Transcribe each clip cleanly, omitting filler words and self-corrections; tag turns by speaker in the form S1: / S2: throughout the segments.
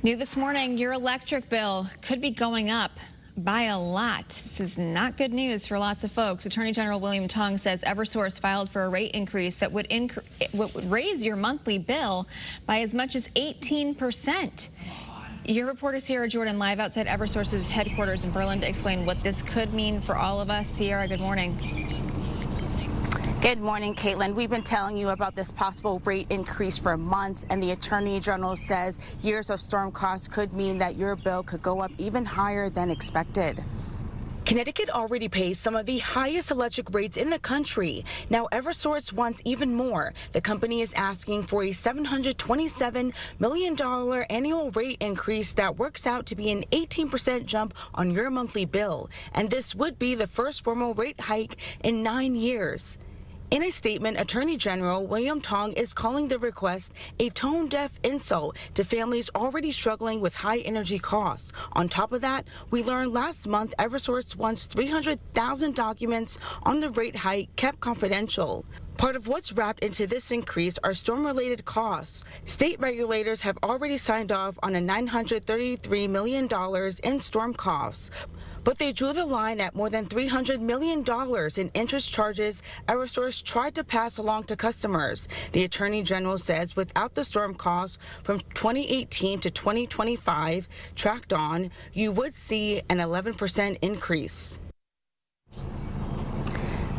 S1: New this morning, your electric bill could be going up by a lot. This is not good news for lots of folks. Attorney General William Tong says Eversource filed for a rate increase that would raise your monthly bill by as much as 18%. Your reporter Sierra Jordan live outside Eversource's headquarters in Berlin to explain what this could mean for all of us. Sierra, good morning.
S2: Good morning, Caitlin. We've been telling you about this possible rate increase for months, and the Attorney General says years of storm costs could mean that your bill could go up even higher than expected.
S3: Connecticut already pays some of the highest electric rates in the country. Now Eversource wants even more. The company is asking for a $727 million annual rate increase that works out to be an 18% jump on your monthly bill. And this would be the first formal rate hike in 9 years. In a statement, Attorney General William Tong is calling the request a tone-deaf insult to families already struggling with high energy costs. On top of that, we learned last month Eversource wants 300,000 documents on the rate hike kept confidential. Part of what's wrapped into this increase are storm-related costs. State regulators have already signed off on a $933 million in storm costs, but they drew the line at more than $300 million in interest charges Eversource tried to pass along to customers. The Attorney General says without the storm costs from 2018 to 2025 tracked on, you would see an 11% increase.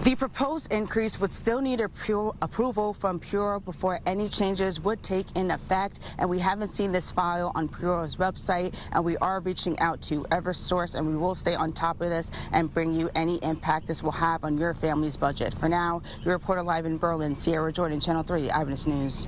S2: The proposed increase would still need approval from Puro before any changes would take in effect, and we haven't seen this file on Puro's website, and we are reaching out to Eversource, and we will stay on top of this and bring you any impact this will have on your family's budget. For now, your reporter live in Berlin, Sierra Jordan, Channel 3 Eyewitness News.